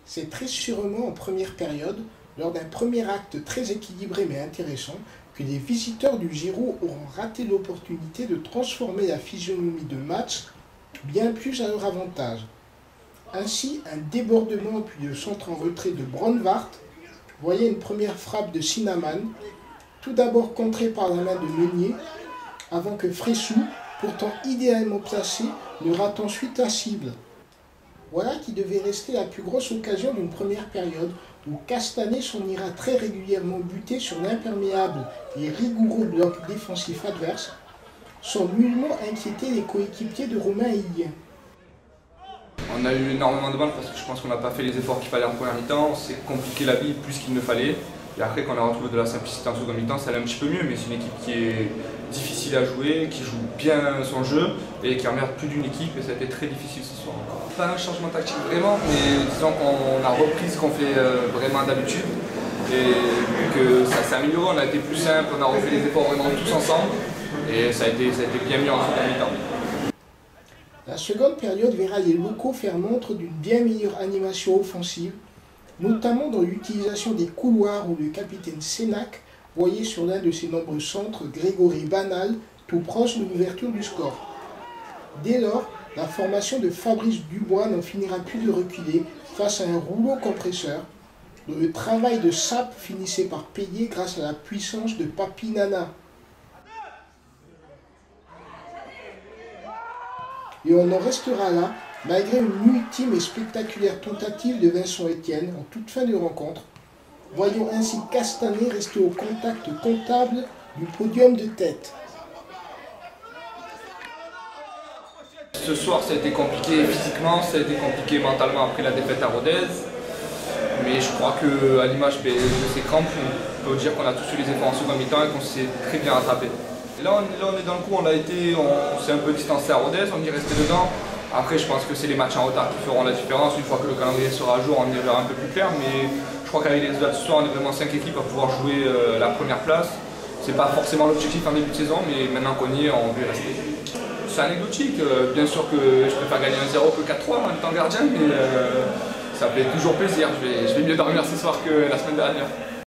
C'est très sûrement en première période, lors d'un premier acte très équilibré mais intéressant, que les visiteurs du Giro auront raté l'opportunité de transformer la physionomie de match bien plus à leur avantage. Ainsi, un débordement puis le centre en retrait de Brandwart voyait une première frappe de Sinaman, tout d'abord contrée par la main de Meunier, avant que Fressou, pourtant idéalement placé, ne rate ensuite la cible. Voilà qui devait rester la plus grosse occasion d'une première période où Castanet s'en ira très régulièrement buter sur l'imperméable et rigoureux bloc défensif adverse, sans nullement inquiéter les coéquipiers de Romain Higuien. On a eu énormément de mal parce que je pense qu'on n'a pas fait les efforts qu'il fallait en première mi-temps, c'est compliqué la vie plus qu'il ne fallait. Et après quand on a retrouvé de la simplicité en seconde mi-temps, ça allait un petit peu mieux, mais c'est une équipe qui est difficile à jouer, qui joue bien son jeu et qui emmerde plus d'une équipe et ça a été très difficile ce soir encore. Pas un changement tactique vraiment, mais disons qu'on a repris ce qu'on fait vraiment d'habitude et que ça s'est amélioré, on a été plus simple, on a refait les efforts vraiment tous ensemble et ça a été bien mieux en seconde mi-temps. La seconde période verra les locaux faire montre d'une bien meilleure animation offensive, notamment dans l'utilisation des couloirs où le capitaine Sénac voyait sur l'un de ses nombreux centres Grégory Banal, tout proche de l'ouverture du score. Dès lors, la formation de Fabrice Dubois n'en finira plus de reculer face à un rouleau compresseur, dont le travail de sape finissait par payer grâce à la puissance de Papi Nana. Et on en restera là, malgré une ultime et spectaculaire tentative de Vincent Etienne en toute fin de rencontre, voyons ainsi Castanet rester au contact comptable du podium de tête. Ce soir ça a été compliqué physiquement, ça a été compliqué mentalement après la défaite à Rodez. Mais je crois qu'à l'image de ces crampes, on peut dire qu'on a tous eu les efforts en seconde mi-temps et qu'on s'est très bien rattrapé. Et là on est dans le coup, on s'est un peu distancé à Rodez, on y est resté dedans. Après je pense que c'est les matchs en retard qui feront la différence. Une fois que le calendrier sera à jour, on y verra un peu plus clair. Mais je crois qu'avec les résultats de ce soir, on est vraiment 5 équipes à pouvoir jouer la première place. C'est pas forcément l'objectif en début de saison, mais maintenant qu'on y est, on veut y rester. C'est anecdotique, bien sûr que je préfère gagner 1-0 que 4-3 en étant gardien, mais ça fait toujours plaisir. Je vais mieux dormir ce soir que la semaine dernière.